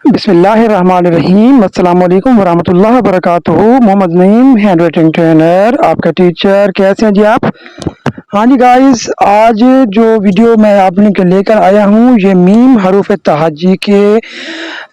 बिस्मिल्लाहिर्रहमानिर्रहीम अस्सलाम वालेकुम वरहमतुल्लाहि वबरकातुहू। Mohammad Naeem hand writing trainer आपका टीचर। कैसे हैं जी आप? हाँ जी गाइस, आज जो वीडियो मैं आपने के लेकर आया हूँ ये मीम हरूफ तहज्जी के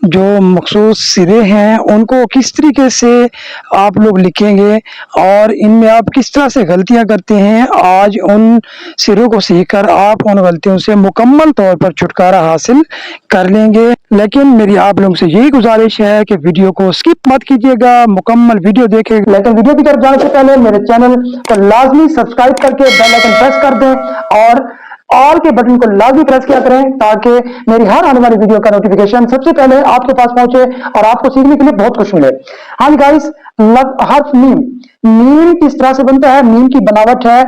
जो मखसूस सिरे हैं उनको किस तरीके से आप लोग लिखेंगे और इनमें आप किस तरह से गलतियाँ करते हैं, आज उन सिरों को सीखकर आप उन गलतियों से मुकम्मल तौर पर छुटकारा हासिल कर लेंगे। लेकिन मेरी आप लोगों से यही गुजारिश है कि वीडियो को स्किप मत कीजिएगा, मुकम्मल वीडियो देखें। लेकिन वीडियो की तरफ जाने से पहले मेरे चैनल को लाजमी सब्सक्राइब करके बेल आइकन प्रेस कर दें और ऑल के बटन को लाजमी प्रेस किया करें ताकि मेरी हर आने वाली वीडियो का नोटिफिकेशन सबसे पहले आपके पास पहुंचे और आपको सीखने के लिए बहुत कुछ मिले। हाँ जी गाइस, हर्फ मीम, मीम किस तरह से बनता है, मीम की बनावट है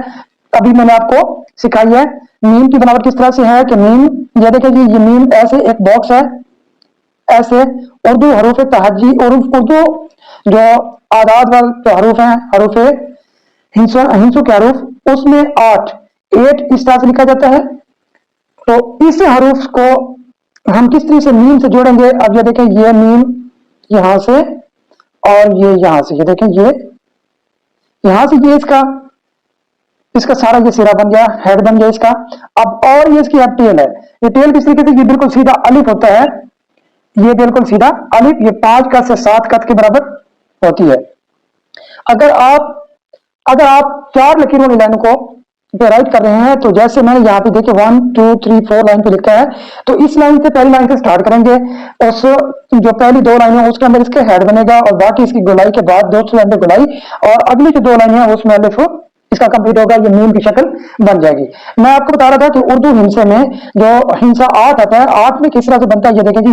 अभी मैंने आपको सिखाई है। मीम की बनावट किस तरह से है कि मीम, ये देखिए जी, ये मीम ऐसे एक बॉक्स है, ऐसे उर्दू हरूफ तहज्जी और उर्दू जो आदाद वाले हरूफ हैं, हरूफ हिंसों के हरूफ, उसमें 8 इस तरह से लिखा जाता है। तो इस हरूफ को हम किस तरह से मीम से जोड़ेंगे? अब ये देखें, ये मीम यहां से और ये यहां से, ये देखें, ये यहां से, ये इसका सारा ये सिरा बन गया, हेड बन गया इसका। अब और ये इसकी अब टेल है, ये टेल किस तरीके से, ये बिल्कुल सीधा अलिफ होता है, ये बिल्कुल सीधा अलिफ, ये 5 कद से 7 कद के बराबर होती है। अगर आप 4 लकीरों की लाइन को पे राइट कर रहे हैं, तो जैसे मैंने यहाँ पे देखिए 1 2 3 4 लाइन पे लिखा है, तो इस लाइन से, पहली लाइन से स्टार्ट करेंगे। उस जो पहली 2 लाइन है उसके अंदर इसके हेड बनेगा और बाकी इसकी गोलाई के बाद दूसरी लाइन पे गोलाई, और अगली जो 2 लाइन है उसमें अलिफ इसका कंप्लीट होगा, ये मीम की शक्ल बन जाएगी। मैं आपको बता रहा था कि उर्दू हिंसे में जो हिंसा 8 आता है, 8 में किस तरह से बनता है, ये देखें जी,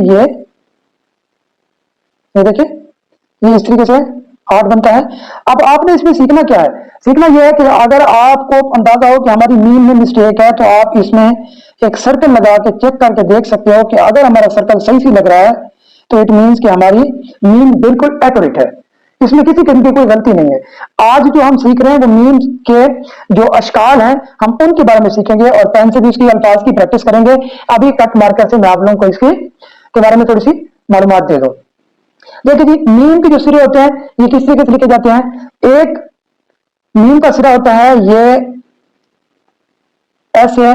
ये देखिए, ये इस तरीके से 8 बनता है। अब आपने इसमें सीखना क्या है? सीखना यह है कि अगर आपको अंदाजा हो कि हमारी मीम में मिस्टेक है, तो आप इसमें एक सर्कल लगा के चेक करके देख सकते हो कि अगर हमारा सर्कल सही से लग रहा है तो इट मीन्स कि हमारी मीम बिल्कुल एक्यूरेट है, इसमें किसी किस्म की कोई गलती नहीं है। आज जो हम सीख रहे हैं वो मीम के जो अशकाल हैं हम उनके बारे में सीखेंगे और पेन से भी उसकी अल्फाज की प्रैक्टिस करेंगे। अभी कट मार्कर से मैं आप लोगों को इसके बारे में थोड़ी सी मालूमात दे दूं। देखिए जी, मीम के जो सिरे होते हैं ये किस तरीके से लिखे जाते हैं? एक मीम का सिरा होता है ये ऐसे,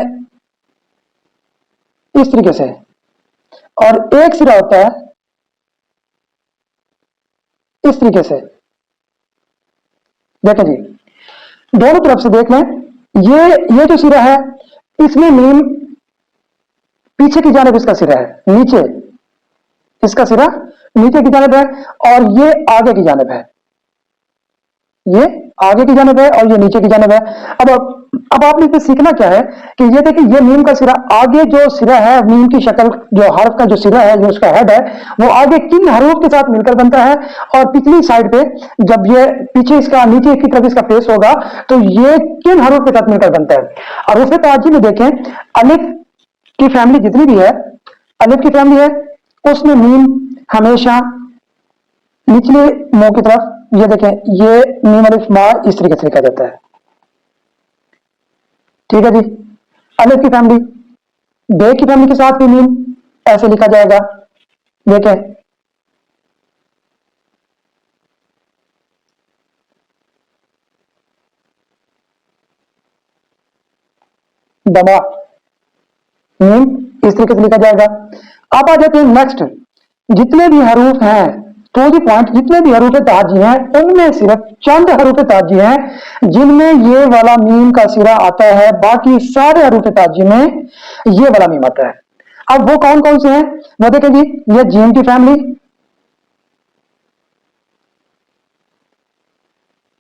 इस तरीके से, और एक सिरा होता है इस तरीके से। देखें जी, दोनों तरफ से देख लें, ये जो सिरा है इसमें मीम पीछे की जानिब इसका सिरा है, नीचे इसका सिरा नीचे की जानिब है और ये आगे की जानिब है, ये आगे की जानिब है और ये नीचे की जानिब है। अब आपने इसे सीखना क्या है कि ये देखिए, ये मीम का सिरा, आगे जो सिरा है मीम की शक्ल, जो हर्फ का जो सिरा है, जो उसका हेड है, वो आगे किन हरूफ के साथ मिलकर बनता है, और पिछली साइड पे जब ये पीछे इसका, नीचे की तरफ इसका फेस होगा, तो ये किन हरूफ के साथ मिलकर बनता है। और उसे ताजी में देखें, अलिफ की फैमिली जितनी भी है, अलिफ की फैमिली है, उसमें मीम हमेशा निचले मुंह की तरफ, ये देखें, ये मीम अलिफ मा इस तरीके से लिखा जाता है। ठीक है जी, अलिफ की फैमिली, बे की फैमिली के साथ भी मीम ऐसे लिखा जाएगा। देखें, दबा, मीम इस तरीके से लिखा जाएगा। अब आ जाते हैं नेक्स्ट, जितने भी हरूफ हैं, तो जी पॉइंट, जितने भी हरूफ ताजी हैं उनमें सिर्फ चंद हरूफ ताजी हैं जिनमें ये वाला मीम का सिरा आता है, बाकी सारे हरूफ ताजी में ये वाला मीम आता है। अब वो कौन कौन से हैं वो देखें जी, ये जीम की फैमिली,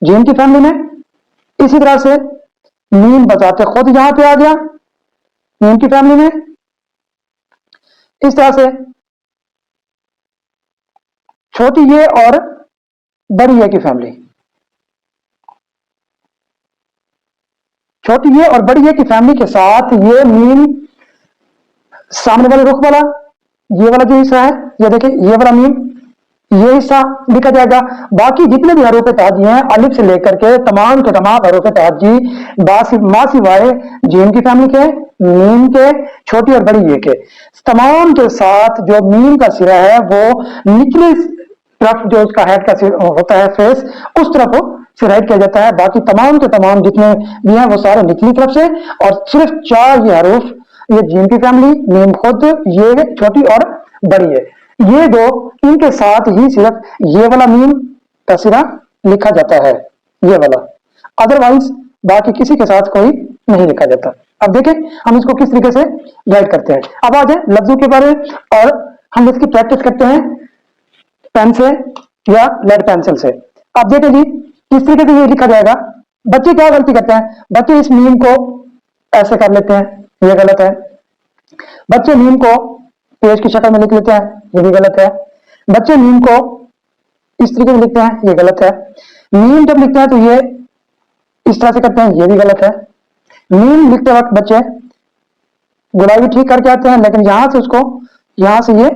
जीम की फैमिली में इसी तरह से मीम बजाते खुद यहां पे आ गया, मीम की फैमिली में इस तरह से छोटी ये और बड़ी ये की फैमिली, छोटी ये और बड़ी ये की फैमिली के साथ ये मीम सामने वाले रुख वाला, ये वाला जो हिस्सा है, ये देखिए, ये वाला मीम ये हिस्सा लिखा जाएगा। बाकी जितने भी हरूफ ताजी हैं अलिफ से लेकर के तमाम हरूफ ताजी माँ सिवाय जीम की फैमिली के, मीम के, छोटी और बड़ी ये के, तमाम के साथ जो मीम का सिरा है वो निचली तरफ जो उसका हेड का होता है फेस, उस तरफ से राइट किया जाता है। बाकी तमाम के तमाम जितने भी हैं वो सारे निचली तरफ से, और सिर्फ 4 ये हरूफ, ये जीम की फैमिली, मीम खुद, ये छोटी और बड़ी है, ये दो, इनके साथ ही सिर्फ ये वाला मीम का सिरा लिखा जाता है, ये वाला। अदरवाइज बाकी किसी के साथ कोई नहीं लिखा जाता। अब देखें हम इसको किस तरीके से गाइड करते हैं। अब आ जाए लफ्जों के बारे में और हम इसकी प्रैक्टिस करते हैं पेन से या लेड पेंसिल से। अब देखें जी किस तरीके से ये लिखा जाएगा। बच्चे क्या गलती करते हैं, बच्चे इस मीम को ऐसे कर लेते हैं, ये गलत है। बच्चे मीम को पेज की शक्ल में लिख लेते हैं, ये भी गलत है। बच्चे मीम को इस तरीके से लिखते हैं, ये गलत है। मीम जब लिखते हैं तो ये इस तरह से करते हैं, ये भी गलत है। मीम लिखते वक्त बच्चे गुलाई भी ठीक करके आते हैं, लेकिन यहां से उसको यहां से ये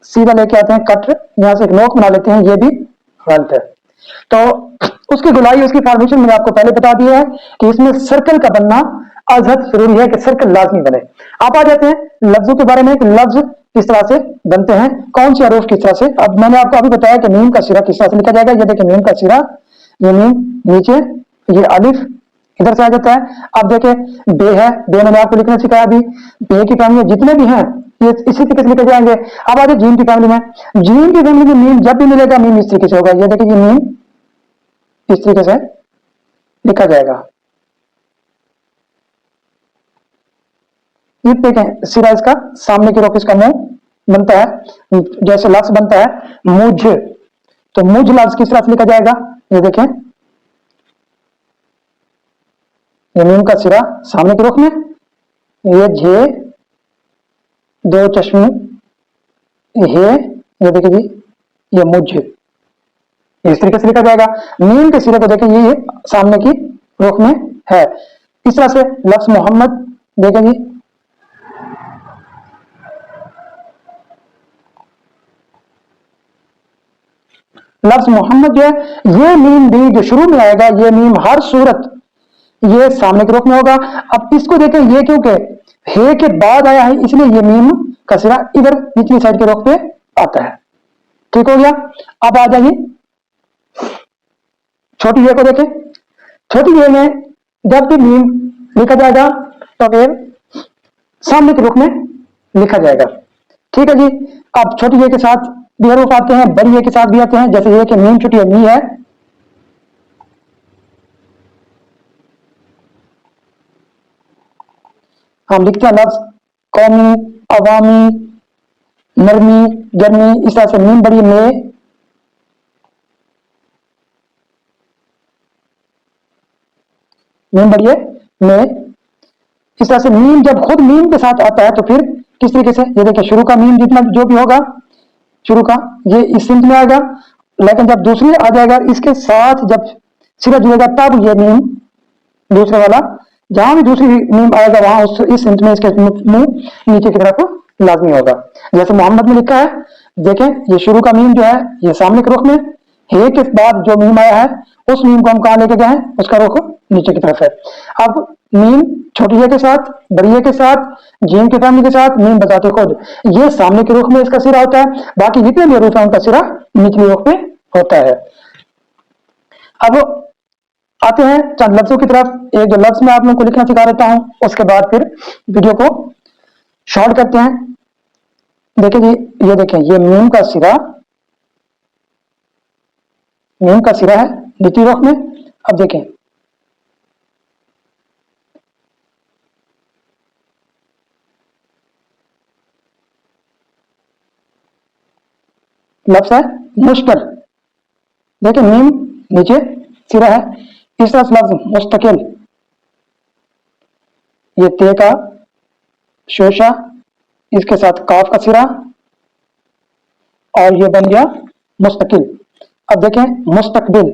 सीधा लेके आते हैं, कट यहां से एक नोक बना लेते हैं, ये भी गलत है। तो उसकी गुलाई, उसकी फॉर्मेशन मैंने आपको पहले बता दिया है कि इसमें सर्कल का बनना अजहद जरूरी है कि सर्कल लाजमी बने। आप आ जाते हैं लफ्जों के बारे में कि लफ्ज किस तरह से बनते हैं, कौन से हरूफ किस तरह से। अब मैंने आपको अभी बताया कि मीम का सिरा किस तरह से लिखा जाएगा। ये देखिए मीम का सिरा, ये मीम नीचे, ये अलिफ इधर से आ जाता है। अब देखे बे है, बे मैंने आपको लिखना सिखाया अभी। बे की फैमिली जितने भी हैं ये इसी तरीके से लिखे जाएंगे। अब आ जाए जीम की फैमिली में। जीम की फैमिली में मीम जब भी मिलेगा मीम इस तरीके से होगा। ये देखिए मीम इस तरीके से लिखा जाएगा। ये देखें सिरा इसका, सामने की रोक इसका मुंह बनता है, जैसे लफ्ज बनता है मुझ, तो मुझ लफ्ज किस तरह से लिखा जाएगा। ये देखें ये मीम का सिरा सामने की रुख में, ये झे, 2 चश्मे, ये देखिए जी ये मुझ, इस तरीके से लिखा जाएगा। मीम के सिरे को देखें ये सामने की रुख में है। इस तरह से लफ्ज मोहम्मद देखें जी, लफ्ज मोहम्मद जो है ये मीम भी जो शुरू में आएगा, ये मीम हर सूरत ये सामने के रुख में होगा। अब इसको देखें ये क्योंकि हे के बाद आया है इसलिए ये मीम का सिरा इधर निचली साइड के रुख पे आता है। ठीक हो गया। अब आ जाइए छोटी ये को देखें। छोटी ये में जब भी मीम लिखा जाएगा तो फिर सामने के रुख में लिखा जाएगा। ठीक है जी। अब छोटी ये के साथ भी हरूफ आते हैं, बड़ी ये के साथ भी आते हैं। जैसे ये कि मीम छोटी है, मी है, हम लिखते हैं लफ्ज कौमी, अवामी, नरमी, गर्मी, इस तरह से मीम बड़ी में, मीम बड़ी में, इस तरह से मीम जब खुद मीम के साथ आता है तो फिर किस तरीके से, ये देखिए शुरू का मीम जितना जो भी होगा शुरू का ये इस सिंध में आएगा, लेकिन जब दूसरी आ जाएगा इसके साथ जब सिरा जुड़ेगा तब ये मीम दूसरे वाला जहां भी दूसरी मीम आएगा वहां उस इस इंट में इसके मुंह नीचे की तरफ लाजमी होगा। जैसे मोहम्मद में लिखा है, देखें ये शुरू का मीम जो है ये सामने के रुख में, हे के बाद जो मीम आया है उस मीम को हम कहां लेके गए हैं, उसका रुख नीचे की तरफ है। अब मीम छोटी है के साथ, बड़ी है के साथ, जीम की फैमिली के साथ मीम बताते खुद, ये सामने के रुख में इसका सिरा होता है, बाकी जितने भी रूफ है उनका सिरा निचली रुख में होता है। अब आते हैं चंद लफ्जों की तरफ। एक जो लफ्ज मैं आप लोगों को लिखना सिखा देता हूं, उसके बाद फिर वीडियो को शॉर्ट करते हैं। देखिए जी, ये देखें ये मीम का सिरा, मीम का सिरा है निचली रुख में। अब देखें लफ्ज है मुश्किल, देखिए मीम नीचे सिरा है, इस तरह से लफ्ज मुस्तकिल, ये ते का शोशा, इसके साथ काफ का सिरा और ये बन गया मुस्तकिल। अब देखें मुस्तकबिल,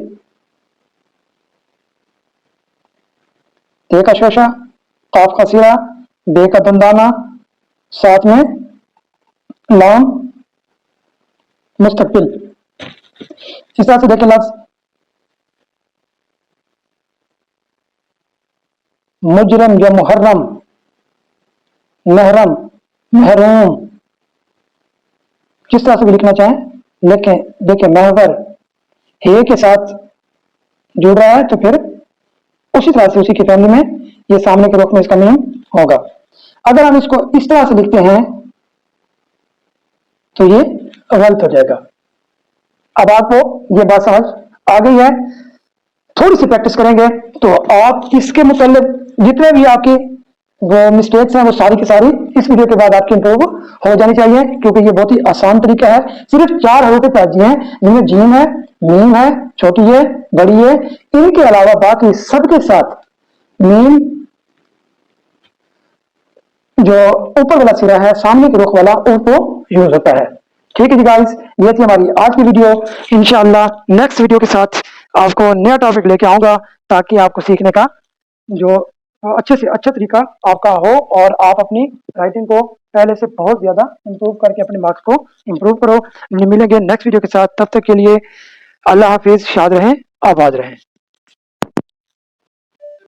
ते का शोशा, काफ का सिरा, बे का दंदाना, साथ में लाम, मुस्तकबिल। इस तरह से देखें लफ्ज मुजरम या मुहर्रम, महरम, महरूम, किस तरह से भी लिखना चाहें लिखें। देखिए महवर हे के साथ जुड़ रहा है तो फिर उसी तरह से उसी की फैमिली में ये सामने के रुख में इसका मीम होगा। अगर हम इसको इस तरह से लिखते हैं तो ये गलत हो जाएगा। अब आपको ये बात समझ आ गई है। थोड़ी सी प्रैक्टिस करेंगे तो आप इसके मुतालिक जितने भी आपकी वो मिस्टेक्स हैं वो सारी की सारी इस वीडियो के बाद आपकी इंप्रूव हो जानी चाहिए, क्योंकि ये बहुत ही आसान तरीका है। सिर्फ 4 हरूफ ताजी हैं जिनमें जीम है, मीम है, छोटी है, बड़ी है। इनके अलावा बाकी सबके साथ मीम जो ऊपर वाला सिरा है सामने के रुख वाला उनको यूज होता है। ठीक है जी गाइस, ये थी हमारी आज की वीडियो। इंशाल्लाह नेक्स्ट वीडियो के साथ आपको नया टॉपिक लेके आऊंगा ताकि आपको सीखने का जो अच्छे से अच्छा तरीका आपका हो और आप अपनी राइटिंग को पहले से बहुत ज्यादा इंप्रूव करके अपने मार्क्स को इंप्रूव करो। मिलेंगे नेक्स्ट वीडियो के साथ, तब तक के लिए अल्लाह हाफिज, शाद रहें, आबाद रहें।